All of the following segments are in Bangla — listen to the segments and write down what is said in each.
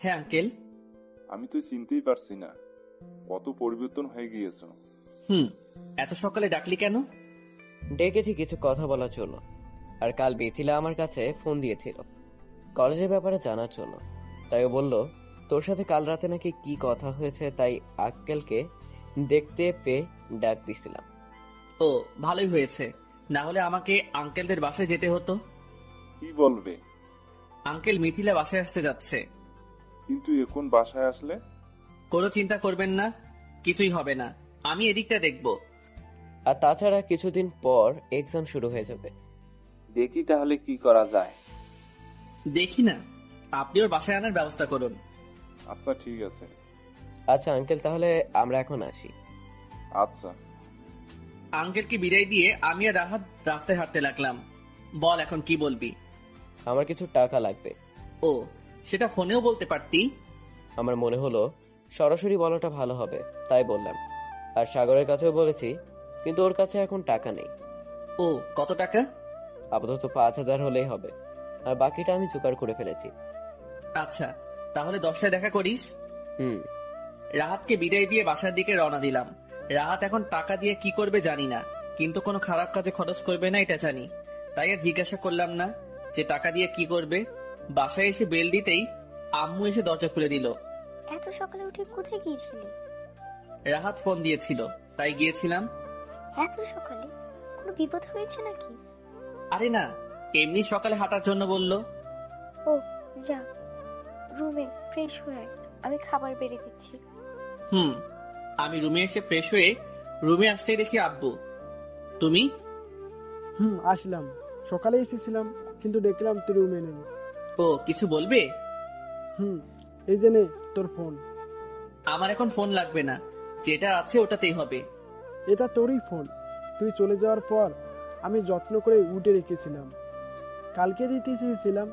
হ্যাঁ আঙ্কেল। আমি তো চিনতেই পারছি না, কত পরিবর্তন হয়ে গিয়েছ। এত সকালে ডাকলি কেন? ডেকেছি কিছু কথা বলার জন্য। আর কাল মিথিলা আমার কাছে ফোন দিয়েছিল কলেজের ব্যাপারে জানার জন্য। তাই ও বলল তোর সাথে কাল রাতে নাকি কি কথা হয়েছে, তাই আক্কেলকে দেখতে পেয়ে ডাক দিছিলাম। ও ভালোই হয়েছে, না হলে আমাকে আঙ্কেলদের বাসায় যেতে হতো। কি বলবে? আঙ্কেল মিথিলা বাসায় আসতে যাচ্ছে। কিন্তু এখন বাসায় আসলে? কোনো চিন্তা করবেন না, কিছুই হবে না, আমি এদিকটা দেখব। আর তাছাড়া কিছুদিন পর এক্সাম শুরু হয়ে যাবে। দেখি তাহলে কি করা যায়। দেখি না, আপনি ওর বাসায় আনার ব্যবস্থা করুন। আচ্ছা ঠিক আছে। আচ্ছা আঙ্কেল, তাহলে আমরা এখন আসি। আচ্ছা। আঙ্কেলকে বিদায় দিয়ে আমি আর রাহাত রাস্তায় হাঁটতে লাগলাম। বল এখন কি বলবি? আমার কিছু টাকা লাগবে। ও, সেটা ফোনেও বলতে পারতি। আমার মনে হলো সরাসরি বলাটা ভালো হবে, তাই বললাম। আর সাগরের কাছেও বলেছি, কিন্তু ওর কাছে এখন টাকা নেই। ও, কত টাকা? আপাতত 5,000 হলেই হবে, আর বাকিটা আমি জোগাড় করে ফেলেছি। আচ্ছা, তাহলে 10টায় দেখা করিস। হুম। রাহাতকে বিদায় দিয়ে বাসার দিকে রওনা দিলাম। রাহাত এখন টাকা দিয়ে কি করবে জানি না, কিন্তু কোনো খারাপ কাজে খরচ করবে না এটা জানি। তাই আর জিজ্ঞাসা করলাম না যে টাকা দিয়ে কি করবে। বাসায় এসে বেল দিতেই আম্মু এসে দরজা খুলে দিল। এত সকালে উঠে কোথায় গিয়েছিলে? রাহাত ফোন দিয়েছিল, তাই গিয়েছিলাম। এত সকালে কোনো বিপদ হয়েছে নাকি? আরে না, এমনি সকালে হাঁটার জন্য বলল। ও যা, রুমে ফ্রেশ হয়ে আয়, আমি খাবার বেড়ে দিচ্ছি। আমি রুমে এসে ফ্রেশ হয়ে রুমে আসতেই দেখি আব্বু। তুমি? আসলাম, সকালে এসেছিলাম, কিন্তু দেখলাম তুই রুমে নেই। ও, কিছু বলবে? এই যে নে তোর ফোন। আমার এখন ফোন লাগবে না, যেটা আছে ওটাতেই হবে। এটা তোরই ফোন, তুই চলে যাওয়ার পর আমি যত্ন করে উঠে রেখেছিলাম। কালকে দিতে চেয়েছিলাম,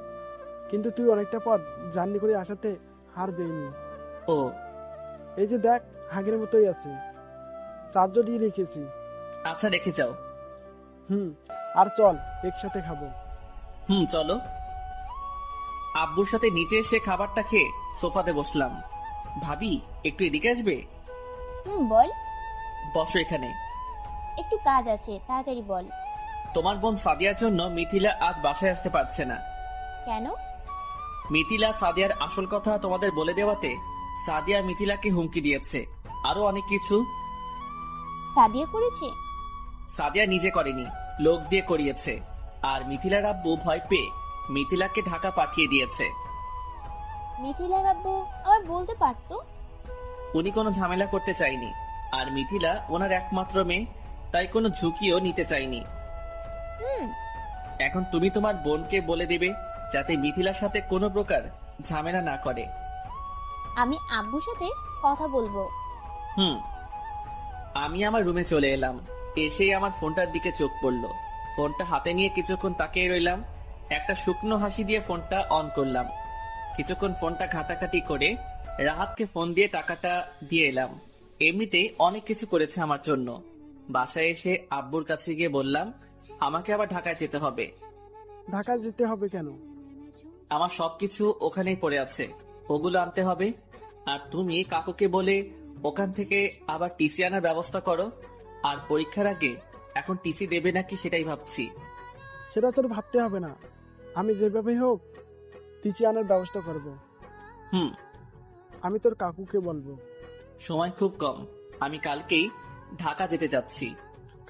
কিন্তু তুই অনেকটা পথ জার্নি করে আসাতে হার দেয়নি। ও, এই যে দেখ, আগের মতোই আছে, চার্জও দিয়ে রেখেছি। আচ্ছা রেখে যাও। আর চল একসাথে খাবো। চলো। আব্বুর সাথে নিচে এসে খাবারটা খেয়ে সোফাতে বসলাম। ভাবি, একটু এদিকে আসবে? বল। বসো এখানে। একটু কাজ আছে, তাড়াতাড়ি বল। তোমার বোন সাদিয়ার জন্য মিথিলা আজ বাসায় আসতে পারছে না। কেন? মিথিলা সাদিয়ার আসল কথা তোমাদের বলে দেওয়াতে সাদিয়া মিথিলাকে হুমকি দিয়েছে, আরো অনেক কিছু। সাদিয়া করেছে? সাদিয়া নিজে করেনি, লোক দিয়ে করিয়েছে। আর মিথিলার আব্বু ভয় পেয়ে মিথিলাকে ঢাকা পাঠিয়ে দিয়েছে। মিথিলার আব্বু আবার বলতে পারতো। উনি কোনো ঝামেলা করতে চাইনি, আর মিথিলা ওনার একমাত্র মেয়ে, তাই কোনো ঝুঁকিও নিতে চাইনি। এখন তুমি তোমার বোনকে বলে দিবে যাতে মিথিলার সাথে কোনো প্রকার ঝামেলা না করে। আমি আব্বুর সাথে কথা বলবো। আমি আমার রুমে চলে এলাম। এসেই আমার ফোনটার দিকে চোখ পড়লো। ফোনটা হাতে নিয়ে কিছুক্ষণ তাকিয়ে রইলাম। একটা শুকনো হাসি দিয়ে ফোনটা অন করলাম। কিছুক্ষণ ফোনটা ঘাটাঘাটি করে রাহাতকে ফোন দিয়ে টাকাটা দিয়ে এলাম। এমনিতেই অনেক কিছু করেছে আমার জন্য। বাসায় এসে আব্বুর কাছে গিয়ে বললাম আমাকে আবার ঢাকায় যেতে হবে। ঢাকায় যেতে হবে কেন? আমার সবকিছু ওখানেই পড়ে আছে, ওগুলো আনতে হবে। আর তুমি কাকুকে বলে ওখান থেকে আবার টিসি আনার ব্যবস্থা করো। আর পরীক্ষার আগে এখন টিসি দেবে নাকি সেটাই ভাবছি। সেটা তোর ভাবতে হবে না, আমি যেভাবে হোক টিসি আনার ব্যবস্থা করব। আমি তোর কাকুকে বলবো। সময় খুব কম, আমি কালকেই ঢাকা যেতে যাচ্ছি।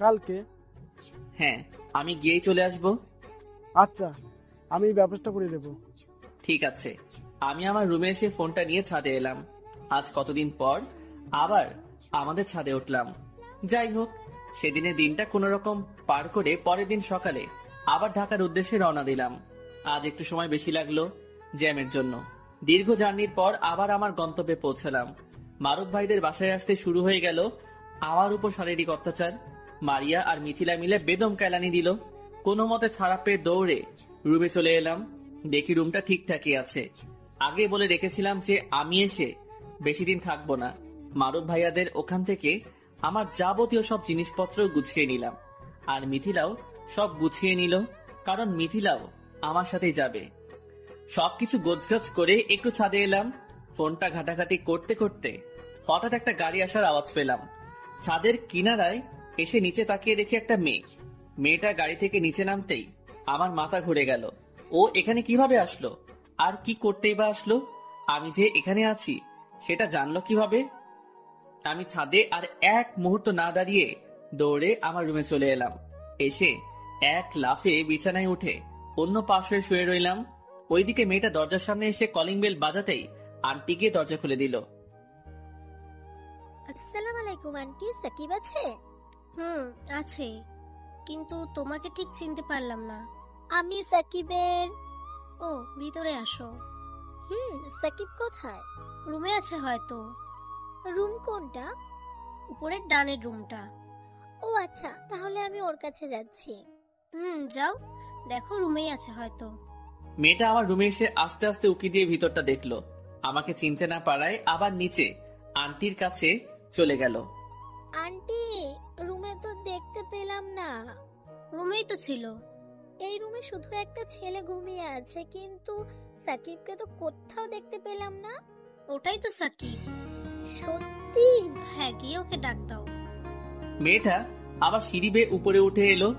কালকে? হ্যাঁ, আমি গিয়েই চলে আসবো। আচ্ছা, আমি ব্যবস্থা করে দেব। ঠিক আছে। আমি আমার রুমে এসে ফোনটা নিয়ে ছাদে এলাম। আজ কতদিন পর আবার আমাদের ছাদে উঠলাম। যাই হোক, সেদিনের দিনটা কোনো রকম পার করে পরের দিন সকালে আবার ঢাকার উদ্দেশ্যে রওনা দিলাম। আজ একটু সময় বেশি লাগলো জ্যামের জন্য। দীর্ঘ জার্নির পর আবার আমার গন্তব্যে পৌঁছলাম। মারুফ ভাইদের বাসায় আসতে শুরু হয়ে গেল আমার উপর শারীরিক অত্যাচার। মারিয়া আর মিথিলা মিলে বেদম কেলানি দিল। কোনো মতে ছাড়া পেয়ে দৌড়ে রুমে চলে এলাম। দেখি রুমটা ঠিকঠাকই আছে। আগে বলে রেখেছিলাম যে আমি এসে বেশি দিন থাকবো না। মারুফ ভাইয়াদের ওখান থেকে আমার যাবতীয় সব জিনিসপত্র গুছিয়ে নিলাম। আর মিথিলাও সব গুছিয়ে নিল, কারণ মিথিলাও আমার সাথেই যাবে। সবকিছু গোছগাছ করে একটু ছাদে এলাম। ফোনটা ঘাটাঘাটি করতে করতে হঠাৎ একটা গাড়ি আসার আওয়াজ পেলাম। ছাদের কিনারায় এসে নিচে তাকিয়ে দেখি একটা মেয়েটা গাড়ি থেকে নিচে নামতেই আমার মাথা ঘুরে গেল। ও এখানে কিভাবে আসলো? আর কি করতেই বা আসলো? আমি যে এখানে আছি সেটা জানলো কিভাবে? আমি ছাদে আর এক মুহূর্ত না দাঁড়িয়ে দৌড়ে আমার রুমে চলে এলাম। এসে এক লাফে বিছানায় উঠে অন্য পাশে শুয়ে রইলাম। ওইদিকে মেয়েটা দরজার সামনে এসে কলিং বেল বাজাতেই আন্টি গিয়ে দরজা খুলে দিল। আসসালামু আলাইকুম আন্টি, সাকিব আছে? আছে, কিন্তু তোমাকে ঠিক চিনতে পারলাম না। আমি সাকিবের। ও, ভিতরে আসো। সাকিব কোথায়? রুমে আছে হয়তো। রুম কোনটা? উপরের ডানের রুমটা। ও আচ্ছা, তাহলে আমি ওর কাছে যাচ্ছি। যাও, দেখো রুমেই আছে হয়তো। মেয়েটা আমার রুমে এসে আস্তে আস্তে উকি দিয়ে ভিতরটা দেখলো। আমাকে চিনতে না পারায় আবার নিচে আন্টির কাছে চলে গেল। আন্টি, রুমে তো দেখতে পেলাম না। রুমেই তো ছিল। এই রুমে শুধু একটা ছেলে ঘুমিয়ে আছে, কিন্তু সাকিবকে তো কোথাও দেখতে পেলাম না। ওটাই তো সাকিব। সত্যি? হ্যাঁ, গিয়ে ওকে ডাক দাও। মেয়েটা আবার সিঁড়ি বেয়ে উপরে উঠে এলো।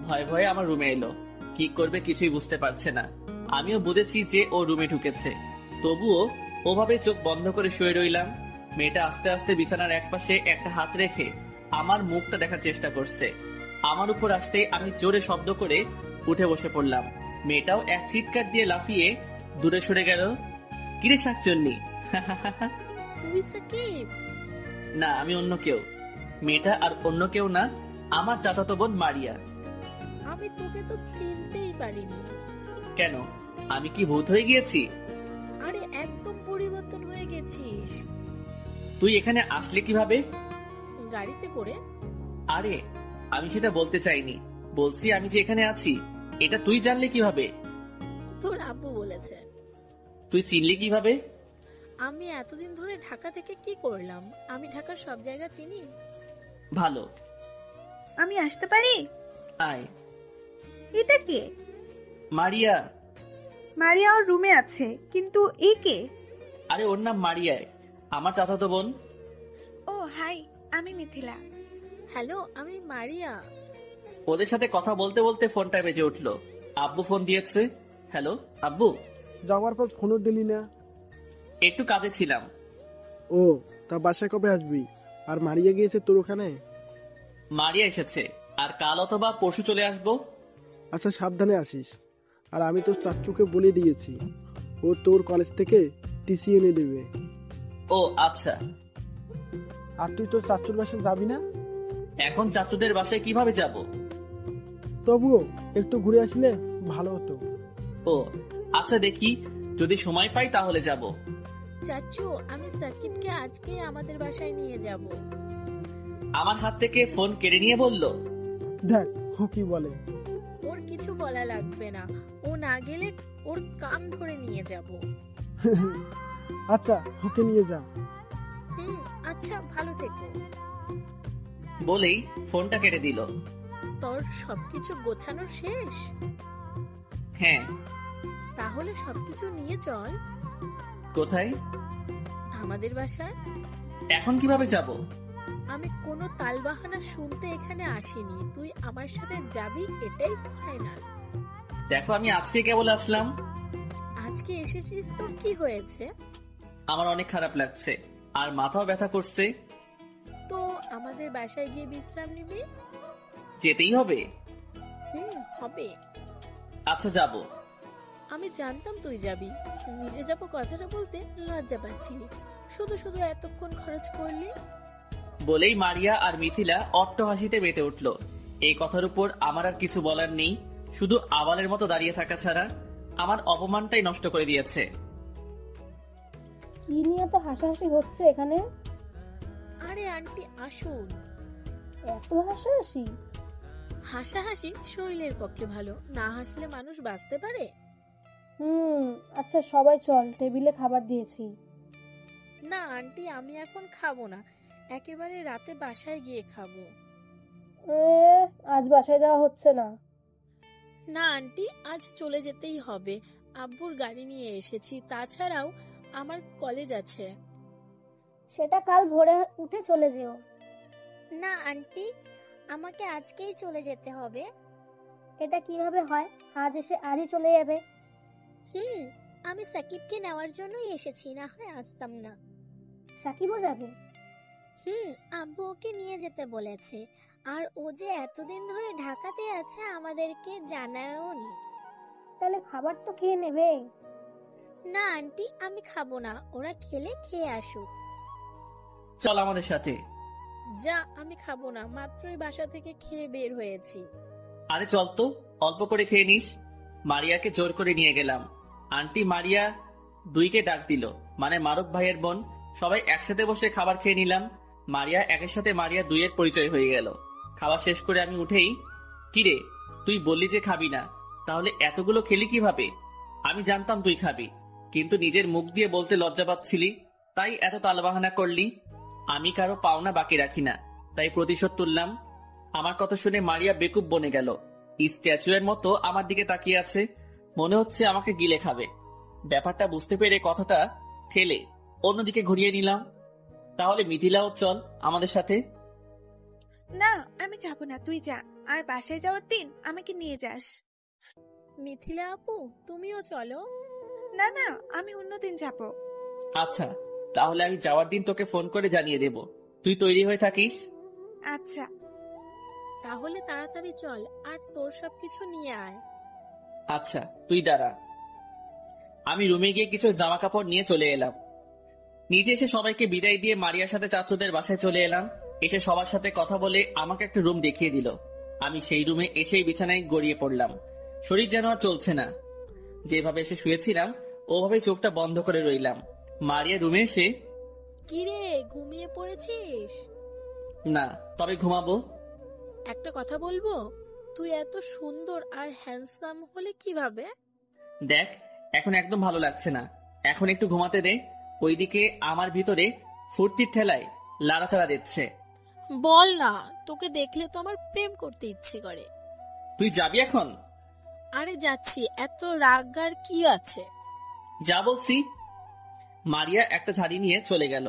ভয়ে ভয়ে আমার রুমে এলো। কি করবে কিছুই বুঝতে পারছে না। আমিও বুঝেছি যে ও রুমে ঢুকেছে, তবুও ওভাবে চোখ বন্ধ করে শুয়ে রইলাম। মেয়েটা আস্তে আস্তে বিছানার একপাশে একটা হাত রেখে আমার মুখটা দেখার চেষ্টা করছে। আমার উপর আসতেই আমি জোরে শব্দ করে উঠে বসে পড়লাম। মেয়েটাও এক চিৎকার দিয়ে লাফিয়ে দূরে সরে গেল। কিরে শাকচন্নি? তুই সাকিব? না, আমি অন্য কেউ। মেয়েটা আর অন্য কেউ না, আমার চাচাতো বোন মারিয়া। আমি তোকে তো চিনতেই পারিনি। কেন, আমি কি ভূত হয়ে গিয়েছি? আরে একদম পরিবর্তন হয়ে গেছিস। তুই এখানে আসলে কিভাবে? গাড়িতে করে। আরে আমি সেটা বলতে চাইনি, বলছি আমি যে এখানে আছি এটা তুই জানলে কিভাবে? তোর আব্বু বলেছে। তুই চিনলি কিভাবে? আমি এতদিন ধরে ঢাকা থেকে কি করলাম? আমি ঢাকার সব জায়গা চিনি। ভালো, আমি আসতে পারি? আয়। এটা কে? মারিয়া। মারিয়া ওর রুমে আছে, কিন্তু এ কে? আরে ওর নাম মারিয়ায়, আমার চাচাতো বোন। ও হাই, আমি মিথিলা। হ্যালো, আমি মারিয়া। ওদের সাথে কথা বলতে বলতে ফোনটা বেজে উঠলো। আব্বু ফোন দিয়েছে। হ্যালো আব্বু। যাওয়ার পর ফোনও দিলি না। একটু কাজে ছিলাম। ও, তা বাসায় কবে আসবি? আর মারিয়া গিয়েছে তোর ওখানে? মারিয়া এসেছে, আর কাল অথবা পরশু চলে আসবো। আচ্ছা, সাবধানে আসিস। আর আমি তোর চাচুকে বলে দিয়েছি, ও তোর কলেজ থেকে টিসি এনে দেবে। ও আচ্ছা। আর তুই তোর চাচুর বাসায় যাবি না? এখন চাচুদের বাসায় কিভাবে যাব? তবুও একটু ঘুরে আসলে ভালো হতো। ও আচ্ছা, দেখি যদি সময় পাই তাহলে যাব। চাচু, আমি সাকিবকে আজকেই আমাদের বাসায় নিয়ে যাব। আমার হাত থেকে ফোন কেড়ে নিয়ে বলল, দেখ ও কি বলে। ওর কিছু বলা লাগবে না, ও না গেলে ওর কান ধরে নিয়ে যাব। আচ্ছা, ওকে নিয়ে যা। আচ্ছা, ভালো থেকো। বলেই ফোনটা কেটে দিল। তোর সবকিছু গোছানোর শেষ? হ্যাঁ। তাহলে সবকিছু নিয়ে চল। কোথায়? আমাদের বাসায়। এখন কিভাবে যাব? আমি কোনো তালবাহানা শুনতে এখানে আসিনি, তুই আমার সাথে যাবি, এটাই ফাইনাল। দেখো, আমি আজকে কেবল আসলাম। আজকে এসেছিস তো কি হয়েছে? আমার অনেক খারাপ লাগছে আর মাথাও ব্যথা করছে। তো আমাদের বাসায় গিয়ে বিশ্রাম নিবি। যেতেই হবে? হবে। আচ্ছা, যাব। আমি জানতাম তুই যাবি। নিজে যাব কথাটা বলতে লজ্জা পাচ্ছি, শুধু শুধু এতক্ষণ খরচ করলি। বলেই মারিয়া আর মিথিলা অট্ট হাসিতে মেতে উঠল। এই কথার উপর আমার আর কিছু বলার নেই, শুধু আবালের মতো দাঁড়িয়ে থাকা ছাড়া। আমার অপমানটাই নষ্ট করে দিয়েছে। কি নিয়ে তো হাসাহাসি হচ্ছে এখানে? আরে আন্টি আসুন। এত হাসাহাসি? হাসাহাসি শরীরের পক্ষে ভালো, না হাসলে মানুষ বাঁচতে পারে? আচ্ছা সবাই চল, টেবিলে খাবার দিয়েছি। না আন্টি, আমি এখন খাবো না, একেবারে রাতে বাসায় গিয়ে খাবো। আজ বাসায় যাওয়া হচ্ছে না। না আন্টি, আজ চলে যেতেই হবে। আব্বুর গাড়ি নিয়ে এসেছি, তাছাড়াও আমার কলেজ আছে। সেটা কাল ভোরে উঠে চলে যেও। না আন্টি, আমাকে আজকেই চলে যেতে হবে। এটা কিভাবে হয়? আজ এসে আজই চলে যাবে? আমি সাকিবকে নেওয়ার জন্যই এসেছি, না হয় আসতাম না। সাকিবও যাবে? আব্বু ওকে নিয়ে যেতে বলেছে। আর ও যে এতদিন ধরে ঢাকাতে আছে আমাদেরকে জানায়ও নি। তাহলে খাবার তো খেয়ে নেবে। না আন্টি, আমি খাবো না, ওরা খেলে খেয়ে আসুক। চল আমাদের সাথে। যা, আমি খাবো না, মাত্রই বাসা থেকে খেয়ে বের হয়েছি। আরে চল তো, অল্প করে খেয়ে নিস। মারিয়াকে জোর করে নিয়ে গেলাম। আন্টি মারিয়া দুইকে ডাক দিল, মানে মারুফ ভাইয়ের বোন। সবাই একসাথে বসে খাবার খেয়ে নিলাম। মারিয়া একের সাথে মারিয়া দুইয়ের পরিচয় হয়ে গেল। খাওয়া শেষ করে আমি উঠেই, কিরে তুই বললি যে খাবি না, তাহলে এতগুলো খেলি কিভাবে? আমি জানতাম তুই খাবি, কিন্তু নিজের মুখ দিয়ে বলতে লজ্জা পাচ্ছিলি, তাই এত তালবাহানা করলি। আমি কারো পাওনা বাকি রাখি না, তাই প্রতিশোধ তুললাম। আমার কথা শুনে মারিয়া বেকুব বনে গেল। স্ট্যাচুয়ের মতো আমার দিকে তাকিয়ে আছে, মনে হচ্ছে আমাকে গিলে খাবে। ব্যাপারটা বুঝতে পেরে কথাটা ঠেলে অন্যদিকে ঘুরিয়ে নিলাম। তাহলে মিথিলাও চল আমাদের সাথে। না, আমি যাব না, তুই যা। আর বাসায় যাওয়ার দিন আমাকে নিয়ে যাস। মিথিলা আপু, তুমিও চলো। না না, আমি অন্যদিন যাব। আচ্ছা, তাহলে আমি যাওয়ার দিন তোকে ফোন করে জানিয়ে দেব, তুই তৈরি হয়ে থাকিস। আচ্ছা। তাহলে তাড়াতাড়ি চল, আর তোর সবকিছু নিয়ে আয়। আচ্ছা তুই দাঁড়া। আমি রুমে গিয়ে কিছু জামা কাপড় নিয়ে চলে এলাম। নিজে এসে সবাইকে বিদায় দিয়ে মারিয়ার সাথে চাচুদের বাসায় চলে এলাম। এসে সবার সাথে কথা বলে আমাকে একটা রুম দেখিয়ে দিল। আমি সেই রুমে এসেই বিছানায় গড়িয়ে পড়লাম। শরীর যেন আর চলছে না। যেভাবে এসে শুয়েছিলাম ওভাবে চোখটা বন্ধ করে রইলাম। মারিয়া রুমে এসে, কিরে, ঘুমিয়ে পড়েছিস? না, তবে ঘুমাবো। একটা কথা বলবো, তুই এত সুন্দর আর হ্যান্ডসাম হলে কিভাবে? দেখ, এখন একদম ভালো লাগছে না, এখন একটু ঘুমাতে দে। ওইদিকে আমার ভিতরে ফুর্তির ঠেলায় লাড়াচাড়া দিচ্ছে। বল না, তোকে দেখলে তো আমার প্রেম করতে ইচ্ছে করে। তুই যাবি এখন? আরে যাচ্ছি, এত রাগার কি আছে? যা বলছি। মারিয়া একটা ঝাড়ি নিয়ে চলে গেল।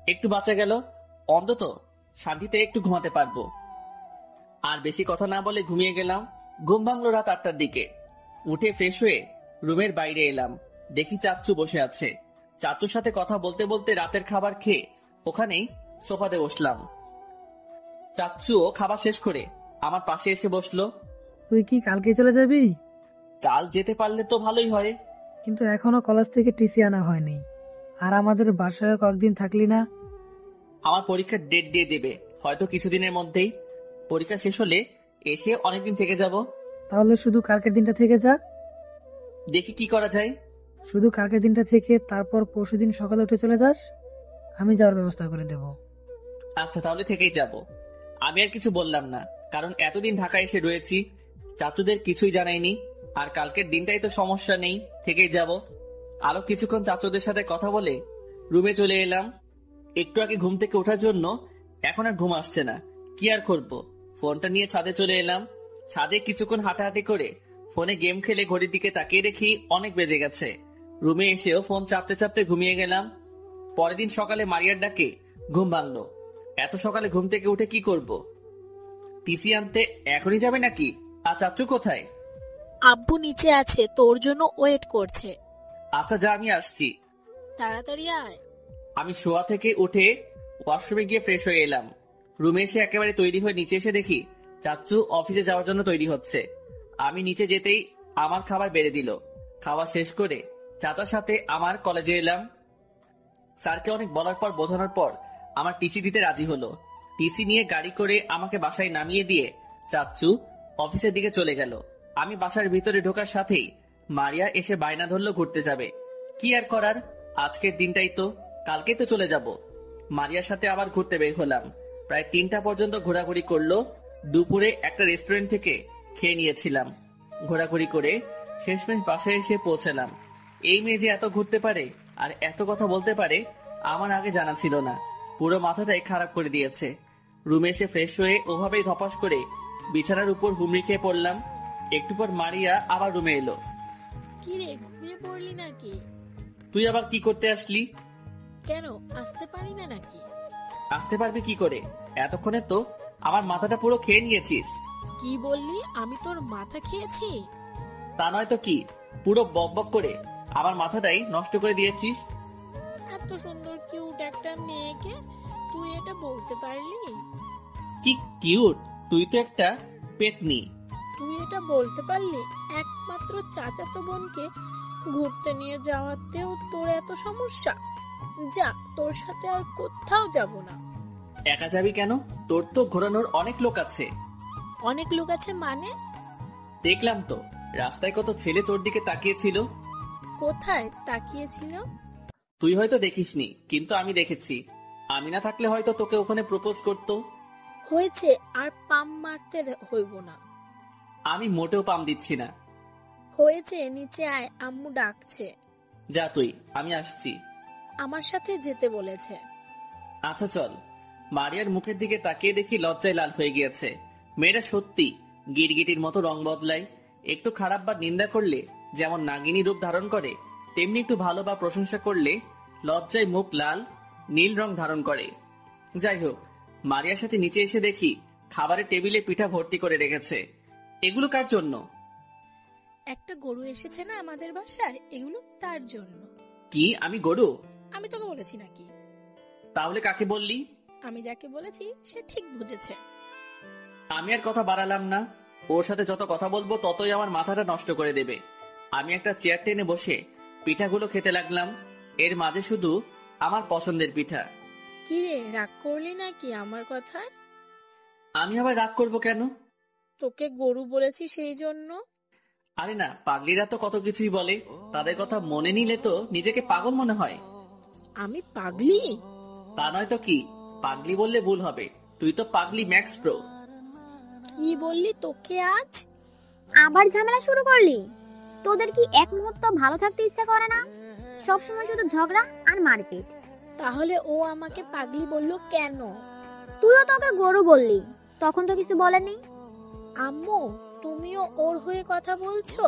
একটু বাঁচা গেল, অন্তত শান্তিতে একটু ঘুমাতে পারবো। আর বেশি কথা না বলে ঘুমিয়ে গেলাম। ঘুম ভাঙলো রাত 8টার দিকে। উঠে ফ্রেশ হয়ে রুমের বাইরে এলাম, দেখি চাচ্চু বসে আছে। চাচ্চুর সাথে কথা বলতে বলতে রাতের খাবার খেয়ে ওখানেই সোফাতে বসলাম। চাচ্চুও খাবার শেষ করে আমার পাশে এসে বসলো। তুই কি কালকে চলে যাবি? কাল যেতে পারলে তো ভালোই হয়, কিন্তু এখনো কলেজ থেকে টিসি আনা হয়নি। আর আমাদের বাসায় কয়েকদিন থাকলি না? আমার পরীক্ষার ডেট দিয়ে দেবে হয়তো কিছুদিনের মধ্যেই। পরীক্ষা শেষ হলে এসে অনেকদিন থেকে যাব। তাহলে শুধু কালকের দিনটা থেকে যা। দেখি কি করা যায়। শুধু কালকের দিনটা থেকে তারপর পরশুদিন সকালে উঠে চলে যাস, আমি যাওয়ার ব্যবস্থা করে দেব। আচ্ছা, তাহলে থেকেই যাব। আমি আর কিছু বললাম না, কারণ এতদিন ঢাকায় এসে রয়েছি, চাচুদের কিছুই জানাইনি। আর কালকের দিনটাই তো সমস্যা নেই, থেকেই যাব। আরো কিছুক্ষণ চাচুদের সাথে কথা বলে রুমে চলে এলাম। একটু আগে ঘুম থেকে ওঠার জন্য এখন আর ঘুম আসছে না, কি আর করব। ফোনটা নিয়ে ছাদে চলে এলাম। ছাদে কিছুক্ষণ হাঁটাহাঁটি করে ফোনে গেম খেলে ঘড়ির দিকে তাকিয়ে দেখি অনেক বেজে গেছে। রুমে এসেও ফোন চাপতে চাপতে ঘুমিয়ে গেলাম। পরের দিন সকালে মারিয়ার ডাকে ঘুম ভাঙলো। এত সকালে ঘুম থেকে উঠে কি করব? টিসি আনতে এখনই যাবে নাকি? আর চাচু কোথায়? আব্বু নিচে আছে, তোর জন্য ওয়েট করছে। আচ্ছা যা, আমি আসছি। তাড়াতাড়ি আয়। আমি শোয়া থেকে উঠে ওয়াশরুমে গিয়ে ফ্রেশ হয়ে এলাম। রুমে এসে একেবারে তৈরি হয়ে নিচে এসে দেখি চাচু অফিসে যাওয়ার জন্য তৈরি হচ্ছে। আমি নিচে যেতেই আমার খাবার বেড়ে দিল। খাওয়া শেষ করে চাচার সাথে আমার কলেজে এলাম। স্যারকে অনেক বলার পর বোঝানোর পর আমার টিসি দিতে রাজি হলো। টিসি নিয়ে গাড়ি করে আমাকে বাসায় নামিয়ে দিয়ে চাচু অফিসের দিকে চলে গেল। আমি বাসার ভিতরে ঢোকার সাথেই মারিয়া এসে বায়না ধরলো ঘুরতে যাবে। কি আর করার, আজকের দিনটাই তো, কালকে তো চলে যাব। মারিয়ার সাথে আবার ঘুরতে বের হলাম। প্রায় 3টা পর্যন্ত ঘোরাঘুরি করলো। দুপুরে একটা রেস্টুরেন্ট থেকে খেয়ে নিয়েছিলাম। ঘোরাঘুরি করে শেষমেশ বাসায় এসে পৌঁছালাম। এই মেয়ে যে এত ঘুরতে পারে আর এত কথা বলতে পারে আমার আগে জানা ছিল না। পুরো মাথাটাই খারাপ করে দিয়েছে। রুমে এসে ফ্রেশ হয়ে ওভাবেই ধপাস করে বিছানার উপর হুমড়ি খেয়ে পড়লাম। একটু পর মারিয়া আবার রুমে এলো। কি রে, ঘুমিয়ে পড়লি নাকি? তুই আবার কি করতে আসলি? কেন আসতে পারি না নাকি? আসতে পারবি কি করে? এতক্ষণে তো আমার মাথাটা পুরো খেয়ে নিয়েছিস। কি বললি? আমি তোর মাথা খেয়েছি? তা নয় তো কি, পুরো বকবক করে আমার মাথাটাই নষ্ট করে দিয়েছিস। এত সুন্দর কিউট একটা মেয়েকে তুই এটা বলতে পারলি? কি কিউট! তুই তো একটা পেতনি। তুই এটা বলতে পারলি? একমাত্র চাচাতো বোনকে ঘুরতে নিয়ে যাওয়াতেও তোর এত সমস্যা? যা, তোর সাথে আর কোথাও যাব না। একা যাবি কেন? তোর তো ঘোরানোর অনেক লোক আছে। অনেক লোক আছে মানে? দেখলাম তো রাস্তায় কত ছেলে তোর দিকে তাকিয়েছিল। কোথায় তাকিয়েছিল? তুই হয়তো দেখিসনি, কিন্তু আমি দেখেছি। আমি না থাকলে হয়তো তোকে ওখানে প্রপোজ করতো। হয়েছে, আর পাম মারতে হইব না। আমি মোটেও পাম দিচ্ছি না। হয়েছে, নিচে আয়, আম্মু ডাকছে। যা তুই, আমি আসছি। আমার সাথে যেতে বলেছে। আচ্ছা চল। মারিয়ার মুখের দিকে তাকিয়ে দেখি লজ্জায় লাল হয়ে গিয়েছে। মেয়েটা সত্যি গিরগিটির মতো রং বদলায়। একটু খারাপ বা নিন্দা করলে যেমন নাগিনী রূপ ধারণ করে, তেমনি একটু ভালো বা প্রশংসা করলে লজ্জায় মুখ লাল নীল রং ধারণ করে। যাই হোক, মারিয়ার সাথে নিচে এসে দেখি খাবারের টেবিলে পিঠা ভর্তি করে রেখেছে। এগুলো কার জন্য? একটা গরু এসেছে না আমাদের বাসায়, এগুলো তার জন্য। কি আমি গরু? আমি তোকে বলেছি নাকি? তাহলে কাকে বললি? আমি যাকে বলেছি সে ঠিক বুঝেছে। আমি আর কথা বাড়ালাম না। ওর সাথে যত কথা বলবো ততই আমার মাথাটা নষ্ট করে দেবে। আমি একটা চেয়ার টেনে বসে পিঠাগুলো খেতে লাগলাম। এর মাঝে শুধু আমার পছন্দের পিঠা। কি রে, রাগ করলি নাকি আমার কথায়? আমি আবার রাগ করব কেন? তোকে গরু বলেছি সেই জন্য। আরে না, পাগলিরা তো কত কিছুই বলে, তাদের কথা মনে নিলে তো নিজেকে পাগল মনে হয়। আমি পাগলি? তা নয় তো কি, পাগলি বললে ভুল হবে। তুই তো পাগলি ম্যাক্স প্রো। কি বললি তোকে আজ? আবার ঝামেলা শুরু করলি? তোদের কি এক মুহূর্ত ভালো থাকতে ইচ্ছা করে না? সবসময় শুধু ঝগড়া আর মারপিট। তাহলে ও আমাকে পাগলি বললো কেন? তুইও তোকে গরু বললি, তখন তো কিছু বলেনি। আম্মু, তুমিও ওর হয়ে কথা বলছো?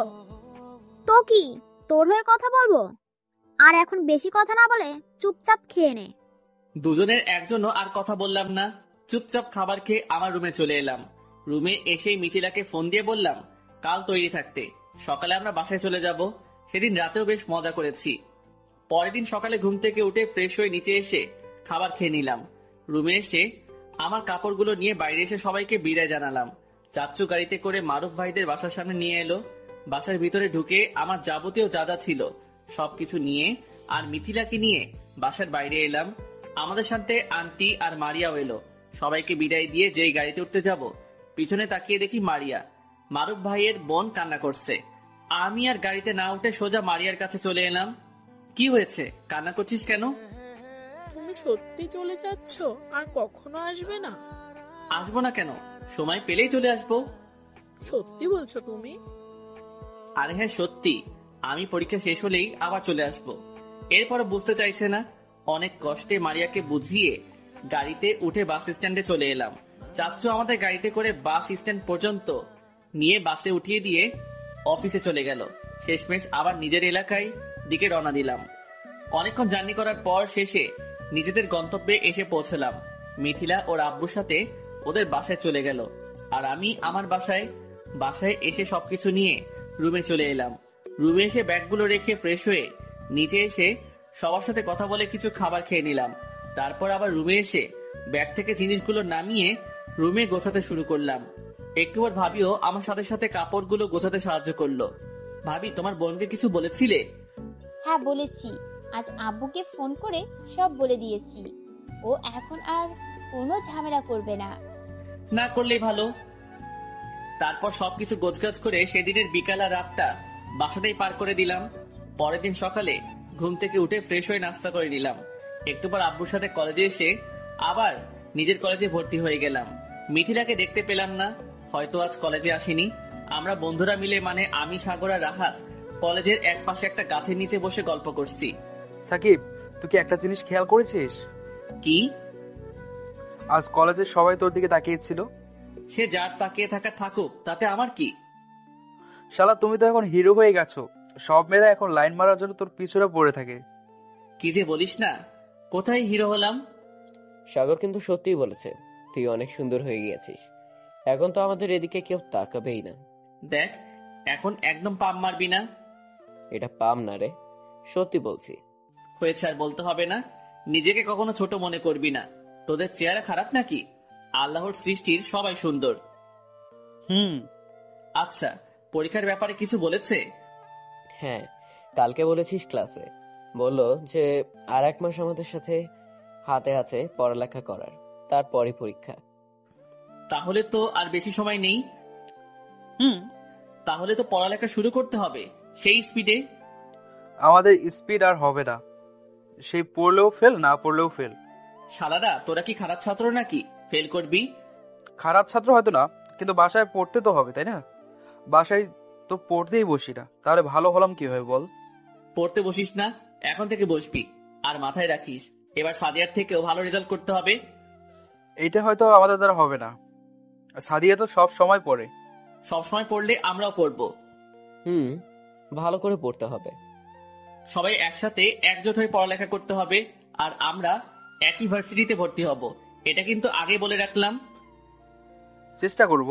তো কি, তোর হয়ে কথা বলবো? আর এখন বেশি কথা না বলে চুপচাপ খেয়ে নে। দুজনের একজনও আর কথা বললাম না। চুপচাপ খাবার খেয়ে আমার রুমে চলে এলাম। রুমে এসেই মিথিলাকে ফোন দিয়ে বললাম কাল তৈরি থাকতে, সকালে আমরা বাসায় চলে যাব। সেদিন রাতেও বেশ মজা করেছি। পরের দিন সকালে ঘুম থেকে উঠে ফ্রেশ হয়ে নিচে এসে খাবার খেয়ে নিলাম। রুমে এসে আমার কাপড়গুলো নিয়ে বাইরে এসে সবাইকে বিদায় জানালাম। চাচ্চু গাড়িতে করে মারুফ ভাইদের বাসার সামনে নিয়ে এলো। বাসার ভিতরে ঢুকে আমার যাবতীয় যা যা ছিল সবকিছু নিয়ে আর মিথিলাকে নিয়ে বাসার বাইরে এলাম। আমাদের সাথে আন্টি আর মারিয়াও এলো। সবাইকে বিদায় দিয়ে যেই গাড়িতে উঠতে যাব, পিছনে তাকিয়ে দেখি মারিয়া। মারুফ ভাইয়ের বোন কান্না করছে। আমি আর গাড়িতে না উঠে সোজা মারিয়ার কাছে চলে এলাম। কি হয়েছে, কান্না করছিস কেন? তুমি সত্যি চলে যাচ্ছ? আর কখনো আসবে না? আসবো না কেন, সময় পেলেই চলে আসবো। সত্যি বলছো তুমি? আরে হ্যাঁ সত্যি, আমি পরীক্ষা শেষ হলেই আবার চলে আসবো। এরপরে বুঝতে চাইছে না। অনেক কষ্টে মারিয়াকে বুঝিয়ে গাড়িতে উঠে বাস স্ট্যান্ডে চলে এলাম। চাচ্চু আমাদের গাড়িতে করে বাস স্ট্যান্ড পর্যন্ত নিয়ে বাসে উঠিয়ে দিয়ে অফিসে চলে গেল। শেষমেশ আবার নিজের এলাকায় দিকে রওনা দিলাম। অনেকক্ষণ জার্নি করার পর শেষে নিজেদের গন্তব্যে এসে পৌঁছলাম। মিথিলা ওর আব্বুর সাথে ওদের বাসায় চলে গেল, আর আমি আমার বাসায় এসে সবকিছু নিয়ে রুমে চলে এলাম। রুমে এসে ব্যাগগুলো রেখে ফ্রেশ হয়ে নিচে এসে সবার সাথে কথা বলে কিছু খাবার খেয়ে নিলাম। তারপর আবার রুমে এসে ব্যাগ থেকে জিনিসগুলো নামিয়ে রুমে গোছাতে শুরু করলাম। একটুবার ভাবিও আমার সাথে সাথে কাপড়গুলো গোছাতে সাহায্য করলো। ভাবি, তোমার বোনকে কিছু বলেছিলে? হ্যাঁ বলেছি, আজ আব্বুকে ফোন করে সব বলে দিয়েছি। ও এখন আর কোনো ঝামেলা করবে না। না করলেই ভালো। তারপর সবকিছু গোছগাছ করে সেদিনের বিকাল আর রাতটা বাসাতেই পার করে দিলাম। পরের দিন সকালে ঘুম থেকে উঠে ফ্রেশ হয়ে নাস্তা করে নিলাম। একটু পর আব্বুর সাথে কলেজে এসে আবার নিজের কলেজে ভর্তি হয়ে গেলাম। মিথিলাকে দেখতে পেলাম না, হয়তো আজ কলেজে আসেনি। আমরা বন্ধুরা মিলে, মানে আমি, সাগর আর রাহাত, কলেজের এক পাশে একটা গাছের নিচে বসে গল্প করছি। সাকিব, তুই কি একটা জিনিস খেয়াল করেছিস? কি? আজ কলেজের সবাই তোর দিকে তাকিয়েছিল। সে যার তাকিয়ে থাকা থাকুক, তাতে আমার কি? শালা, তুমি তো এখন হিরো হয়ে গেছো। সব মেয়েরা এখন লাইন মারার জন্য তোর পিছনে পড়ে থাকে। কি যে বলিস না, কোথায় হিরো হলাম। সাগর কিন্তু সত্যিই বলেছে, তুই অনেক সুন্দর হয়ে গিয়েছিস। এখন তো আমাদের এদিকে কেউ তাকাবেই না। দেখ, এখন একদম পাম মারবি না। এটা পাম না রে, সত্যি বলছি। হয়েছে, আর বলতে হবে না। নিজেকে কখনো ছোট মনে করবি না। তোদের চেহারা খারাপ নাকি? আল্লাহর সৃষ্টির সবাই সুন্দর। আচ্ছা, পরীক্ষার ব্যাপারে কিছু বলেছে? হ্যাঁ, কালকে বলেছিস ক্লাসে। বললো যে আর 1 মাস আমাদের সাথে হাতে আছে পড়ালেখা করার, তারপরে পরীক্ষা। তাহলে তো আর বেশি সময় নেই। তাহলে তো পড়ালেখা শুরু করতে হবে সেই স্পিডে। আমাদের স্পিড আর হবে না, সেই পড়লেও ফেল, না পড়লেও ফেল। শালারা, তোরা কি খারাপ ছাত্র নাকি ফেল করবি? খারাপ ছাত্র হয়তো না, কিন্তু বাসায় পড়তে তো হবে, তাই না? বাসায় তো পড়তেই বসি না, তাহলে ভালো হলাম কিভাবে বল? পড়তে বসিস না, এখন থেকে বসবি। আর মাথায় রাখিস, এবার সাদিয়ার থেকেও ভালো রেজাল্ট করতে হবে। এইটা হয়তো আমাদের দ্বারা হবে না, সাদিয়া তো সব সময় পড়ে। সব সময় পড়লে আমরাও পড়বো। ভালো করে পড়তে হবে। সবাই একসাথে একজোট হয়ে পড়ালেখা করতে হবে। আর আমরা একই ভার্সিটিতে ভর্তি হব, এটা কিন্তু আগে বলে রাখলাম। চেষ্টা করব।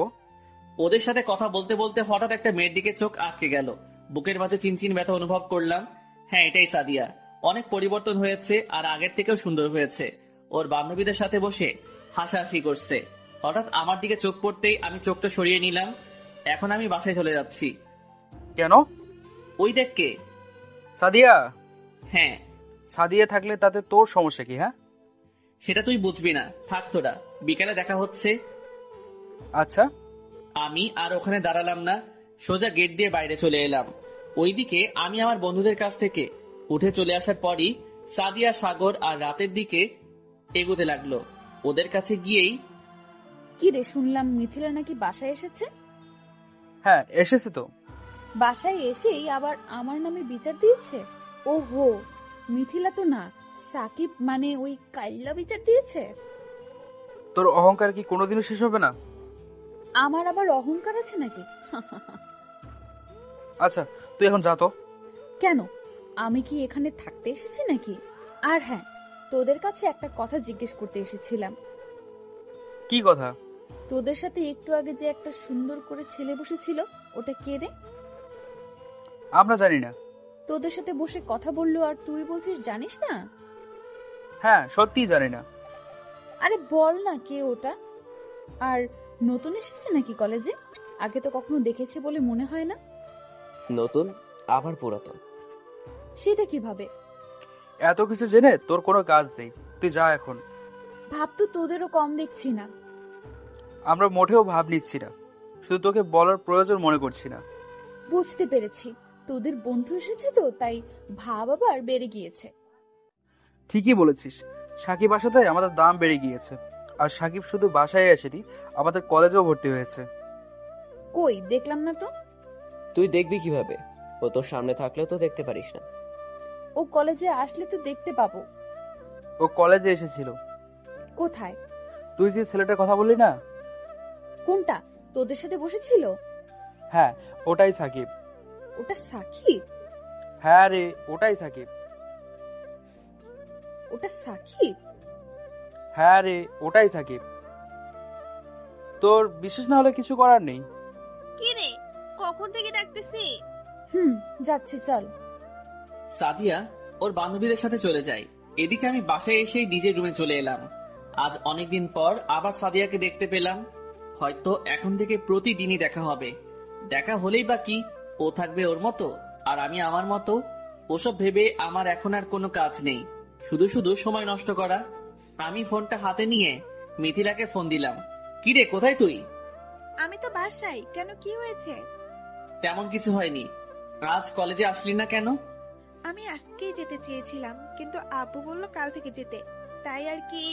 ওদের সাথে কথা বলতে বলতে হঠাৎ একটা মেয়ের দিকে চোখ আটকে গেল। বুকের মাঝে চিনচিন ব্যথা অনুভব করলাম। হ্যাঁ, এটাই সাদিয়া। অনেক পরিবর্তন হয়েছে, আর আগের থেকেও সুন্দর হয়েছে। ওর বান্ধবীদের সাথে বসে হাসাহাসি করছে। হঠাৎ আমার দিকে চোখ পড়তেই আমি চোখটা সরিয়ে নিলাম। এখন আমি বাসায় চলে যাচ্ছি। কেন? ওই দেখ কে। সাদিয়া? হ্যাঁ। সাদিয়া থাকলে তাতে তোর সমস্যা কি? হ্যাঁ, সেটা তুই বুঝবি না, থাক তোরা, বিকালে দেখা হচ্ছে। আচ্ছা। আমি আর ওখানে দাঁড়ালাম না, সোজা গেট দিয়ে বাইরে চলে এলাম। ওইদিকে আমি আমার বন্ধুদের কাছ থেকে উঠে চলে আসার পরই সাদিয়া, সাগর আর রাতের দিকে এগোতে লাগলো। ওদের কাছে গিয়েই, কি রে, শুনলাম মিথিলা নাকি বাসায় এসেছে? হ্যাঁ, এসেছে তো। বাসায় এসেই আবার আমার নামে বিচার দিয়েছে? ওহো, মিথিলা তো না, সাকিব মানে ওই কাইল্লা বিচার দিয়েছে। তোর অহংকার কি কোনোদিনও শেষ হবে না? আমার আবার অহংকার আছে নাকি? আচ্ছা, তুই এখন যা তো। কেন, আমি কি এখানে থাকতে এসেছি নাকি? আর হ্যাঁ, তোদের কাছে একটা কথা জিজ্ঞেস করতে এসেছিলাম। কি কথা? তোদের সাথে একটু আগে যে একটা সুন্দর করে ছেলে বসেছিল, ওটা কে রে? আমরা জানি না। তোদের সাথে বসে কথা বললো আর তুই বলছিস জানিস না? হ্যাঁ, সত্যিই জানি না। আরে বল না কে ওটা। আর নতুন এসেছে নাকি কলেজে? আগে তো কখনো দেখেছে বলে মনে হয় না। নতুন আবার পুরাতন। সেটা কিভাবে? এত কিছু জেনে তোর কোনো কাজ নেই, তুই যা এখন। ভাব তো তোদেরও কম দেখছি না। আমরা মোটেও ভাব নিচ্ছি না, শুধু তোকে বলার প্রয়োজন মনে করছি না। বুঝতে পেরেছি, তোদের বন্ধু এসেছে তো তাই ভাব আবার বেড়ে গিয়েছে। ঠিকই বলেছিস, সাকিব আসাতে আমাদের দাম বেড়ে গিয়েছে। আর সাকিব শুধু বাসায় আসেনি, আমাদের কলেজেও ভর্তি হয়েছে। কই দেখলাম না তো। তুই দেখবি কিভাবে? ও তোর সামনে থাকলেও তো দেখতে পারিস না। ও কলেজে আসলে তো দেখতে পাবো। ও কলেজে এসেছিল। কোথায়? তুই যে ছেলেটার কথা বললি না। কোনটা? তোদের সাথে বসেছিল? হ্যাঁ, ওটাই সাকিব। ওটা সাকিব? হ্যাঁ রে, ওটাই সাকিব। ওটা সাকিব? হ্যাঁ রে, ওটাই সাকিব। তোর বিশেষ না হলে কিছু করার নেই। কি রে, কখন থেকে ডাকতেছি? যাচ্ছি, চল। সাদিয়া ওর বান্ধবীদের সাথে চলে যায়। এদিকে আমি বাসায় এসেই নিজের রুমে চলে এলাম। আজ অনেকদিন পর আবার সাদিয়াকে দেখতে পেলাম। হয়তো এখন থেকে প্রতিদিনই দেখা হবে। দেখা হলেই বা কি, ও থাকবে ওর মতো আর আমি আমার মতো। ওসব ভেবে আমার এখন আর কোনো কাজ নেই, শুধু শুধু সময় নষ্ট করা। আমি ফোনটা হাতে নিয়ে মিথিলাকে ফোন দিলাম। কি রে, কোথায় তুই? আমি তো বাসায়। কেন, কি হয়েছে? তেমন কিছু হয়নি। আজ কলেজে আসলি না কেন? আমি আজকেই যেতে চেয়েছিলাম, কিন্তু আব্বু বলল কাল থেকে যেতে, তাই আর কি।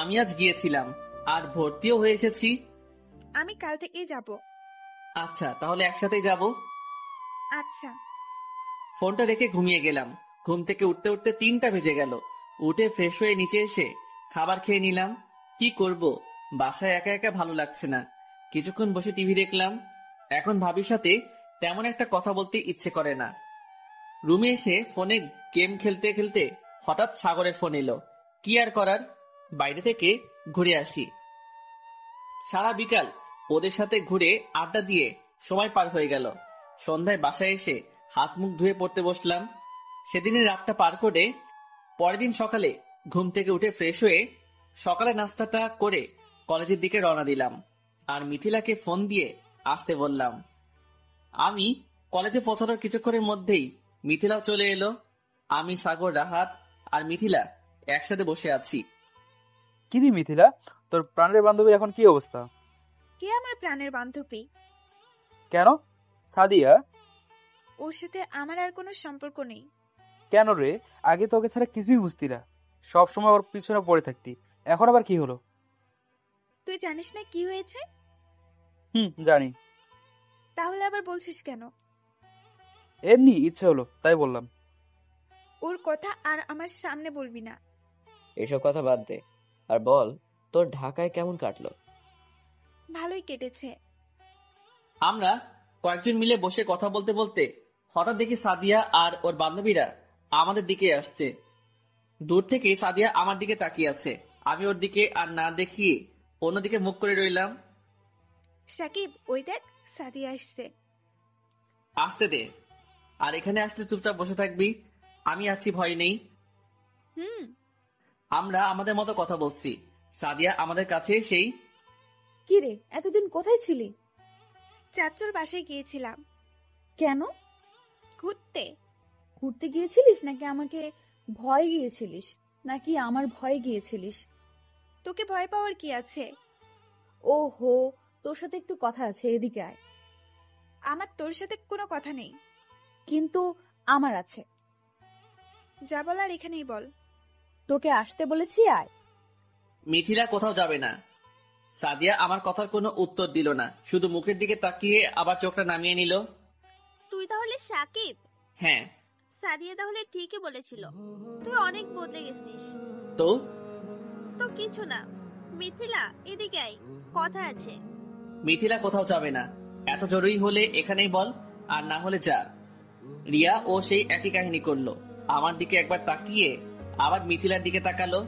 আমি আজ গিয়েছিলাম আর ভর্তিও হয়ে এসেছি। আমি কাল থেকেই যাব। আচ্ছা, তাহলে একসাথেই যাব। আচ্ছা। ফোনটা রেখে ঘুমিয়ে গেলাম। ঘুম থেকে উঠতে উঠতে 3টা বেজে গেল। উঠে ফ্রেশ হয়ে নিচে এসে খাবার খেয়ে নিলাম। কি করব, বাসায় একা একা ভালো লাগছে না। কিছুক্ষণ বসে টিভি দেখলাম। এখন ভাবির সাথে তেমন একটা কথা বলতে ইচ্ছে করে না। রুমে এসে ফোনে গেম খেলতে খেলতে হঠাৎ সাগরের ফোন এলো। কি আর করার, বাইরে থেকে ঘুরে আসি। সারা বিকাল ওদের সাথে ঘুরে আড্ডা দিয়ে সময় পার হয়ে গেল। সন্ধ্যায় বাসায় এসে হাত মুখ ধুয়ে পড়তে বসলাম। সেদিনের রাতটা পার করে পরের দিন সকালে ঘুম থেকে উঠে ফ্রেশ হয়ে সকালে নাস্তাটা করে কলেজের দিকে রওনা দিলাম। আর মিথিলাকে ফোন দিয়ে আসতে বললাম। আমি কলেজে পৌঁছানোর কিছুক্ষণের মধ্যেই মিথিলাও চলে এলো। আমি, সাগর, রাহাত আর মিথিলা একসাথে বসে আছি। কিরে মিথিলা, তোর প্রাণের বান্ধবীর এখন কি অবস্থা? কে আমার প্রাণের বান্ধবী? কেন? সাদিয়া? ওর সাথে আমার আর কোনো সম্পর্ক নেই। কেন রে? আগে তো ওকে ছাড়া কিছুই বুঝতি না, সবসময় ওর পিছনে পড়ে থাকতি, এখন আবার কি হলো? তুই জানিস না কি হয়েছে? জানি। তাহলে আবার বলছিস কেন? এমনি ইচ্ছে হলো তাই বললাম। ওর কথা আর আমার সামনে বলবি না। এসব কথা বাদ দে আর বল, তোর ঢাকায় কেমন কাটলো? ভালোই কেটেছে। আমরা কয়েকজন মিলে বসে কথা বলতে বলতে হঠাৎ দেখি সাদিয়া আর ওর বান্ধবীরা আমাদের দিকে আসছে। দূর থেকে সাদিয়া আমার দিকে তাকিয়ে আছে। আমি ওর দিকে আর না দেখিয়ে অন্যদিকে মুখ করে রইলাম। সাকিব, ওই দেখ সাদিয়া আসছে। আসতে দে, আর এখানে আসলে চুপচাপ বসে থাকবি। আমি আছি, ভয় নেই। আমরা আমাদের মতো কথা বলছি। সাদিয়া আমাদের কাছে এসেই, কি রে, এতদিন কোথায় ছিলি? চাচুর বাসায় গিয়েছিলাম। কেন? ঘুরতে। ঘুরতে গিয়েছিলিস নাকি আমাকে ভয় গিয়েছিলিস, নাকি আমার ভয় গিয়েছিলিস? তোকে ভয় পাওয়ার কি আছে? ওহো, তোর সাথে একটু কথা আছে, এদিকে আয়। আমার তোর সাথে কোনো কথা নেই। কিন্তু আমার আছে। যা বলার এখানেই বল। তোকে আসতে বলেছি, আয়। মিথিলা কোথাও যাবে না। সাদিয়া আমার কথার কোনো উত্তর দিল না, শুধু মুখের দিকে তাকিয়ে আবার চোখটা নামিয়ে নিল। তুই তাহলে সাকিব? হ্যাঁ। সাদিয়া তাহলে ঠিকই বলেছিল, তুই অনেক বদলে গেছিস। তো কিছু না। মিথিলা, এদিকে আয়, কথা আছে। মিথিলা কোথাও যাবে না। এত জরুরি হলে এখানেই বল, আর না হলে যা। রিয়া ও সেই একই কাহিনী করলো। আমার দিকে একবার তাকিয়ে আবার মিথিলার দিকে তাকালো।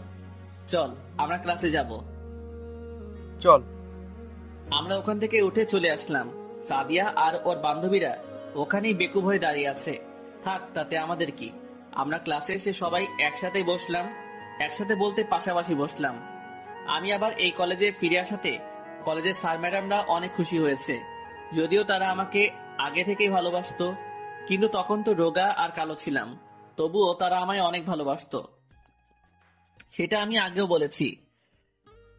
চল, আমরা ক্লাসে যাব। চল। আমরা ওখান থেকে উঠে চলে আসলাম। সাদিয়া আর ওর বান্ধবীরা ওখানেই বেকুব হয়ে দাঁড়িয়ে আছে। থাক, তাতে আমাদের কি। আমরা ক্লাসে এসে সবাই একসাথে বসলাম। একসাথে বলতে পাশাপাশি বসলাম। আমি আবার এই কলেজে ফিরে আসাতে কলেজের স্যার ম্যাডামরা অনেক খুশি হয়েছে। যদিও তারা আমাকে আগে থেকেই ভালোবাসতো, কিন্তু তখন তো রোগা আর কালো ছিলাম। তবুও তারা আমায় অনেক ভালোবাসতো, সেটা আমি আগেও বলেছি।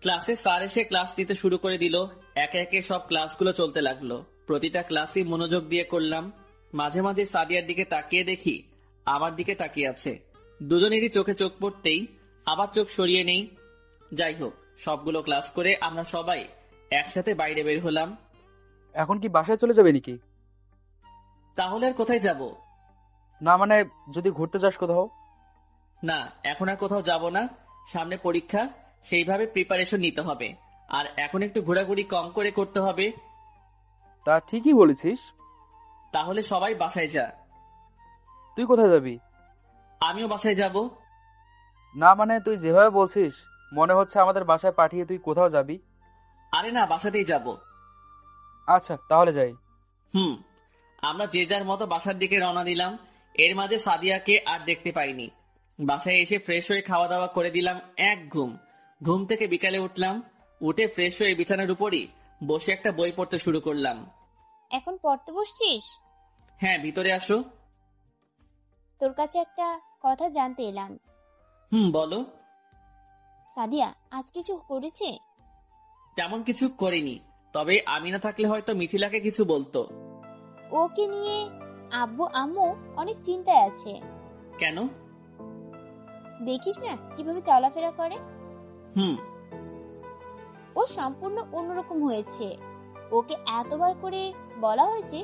ক্লাসে স্যার এসে ক্লাস নিতে শুরু করে দিল। একে একে সব ক্লাসগুলো চলতে লাগলো। প্রতিটা ক্লাসই মনোযোগ দিয়ে করলাম। মাঝে মাঝে সাদিয়ার দিকে তাকিয়ে দেখি আমার দিকে তাকিয়ে আছে। দুজনেরই চোখে চোখ পড়তেই আবার চোখ সরিয়ে নেই। যাই হোক, সবগুলো ক্লাস করে আমরা সবাই একসাথে বাইরে বের হলাম। এখন কি বাসায় চলে যাবে নাকি? তাহলে আর কোথায় যাব? না মানে, যদি ঘুরতে যাস কোথাও? না, এখন আর কোথাও যাব না। সামনে পরীক্ষা, সেইভাবে প্রিপারেশন নিতে হবে। আর এখন একটু ঘোরাঘুরি কম করে করতে হবে। তা ঠিকই বলেছিস। তাহলে সবাই বাসায় যা। তুই কোথায় যাবি? আমিও বাসায় যাব। না মানে, তুই যেভাবে বলছিস মনে হচ্ছে আমাদের বাসায় পাঠিয়ে তুই কোথাও যাবি। আরে না, বাসাতেই যাব। আচ্ছা, তাহলে যাই। আমরা যে যার মতো বাসার দিকে রওনা দিলাম। এর মাঝে সাদিয়াকে আর দেখতে পাইনি। বাসায় এসে ফ্রেশ হয়ে খাওয়া দাওয়া করে দিলাম এক ঘুম। ঘুম থেকে বিকালে উঠলাম। উঠে ফ্রেশ হয়ে বিছানার উপরই বসে একটা বই পড়তে শুরু করলাম। এখন পড়তে বসছিস? হ্যাঁ, ভিতরে আসো। তোর কাছে একটা কথা জানতে এলাম। বলো। সাদিয়া আজ কিছু করেছে? তেমন কিছু করিনি, তবে আমি না থাকলে হয়তো মিথিলাকে কিছু বলতো। ওকে নিয়ে আব্বু আম্মু অনেক চিন্তায় আছে। কেন? দেখিস না কিভাবে চলাফেরা করে। ও সম্পূর্ণ অন্যরকম হয়েছে। ওকে এতবার করে বলা হয়েছে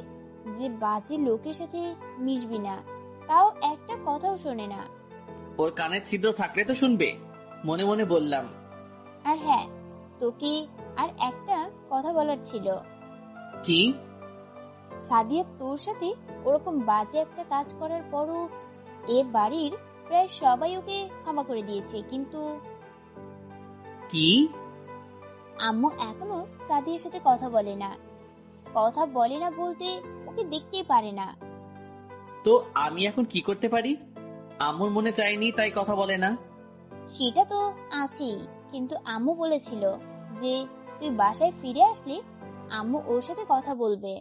যে বাজে লোকের সাথে মিশবি না, তাও একটা কথাও শোনে না। ওর কানের ছিদ্র থাকলে তো শুনবে, মনে মনে বললাম। আর হ্যাঁ, তোকে আর একটা কথা বলার ছিল। কি? সাদিয়া তোর সাথে ওরকম বাজে একটা কাজ করার পরও এ বাড়ির প্রায় সবাই ওকে ক্ষমা করে দিয়েছে, কিন্তু কি? আম্মু এখনো সাদিয়ার সাথে কথা বলে না। কথা বলে না বলতে ওকে দেখতেই পারে না। তো আমি এখন কি করতে পারি? আম্মুর মনে চাইনি তাই কথা বলে না। সেটা তো আছেই, কিন্তু আম্মু বলেছিল যে তুই বাসায় ফিরে আসলে আম্মু ওর সাথে কথা বলবে।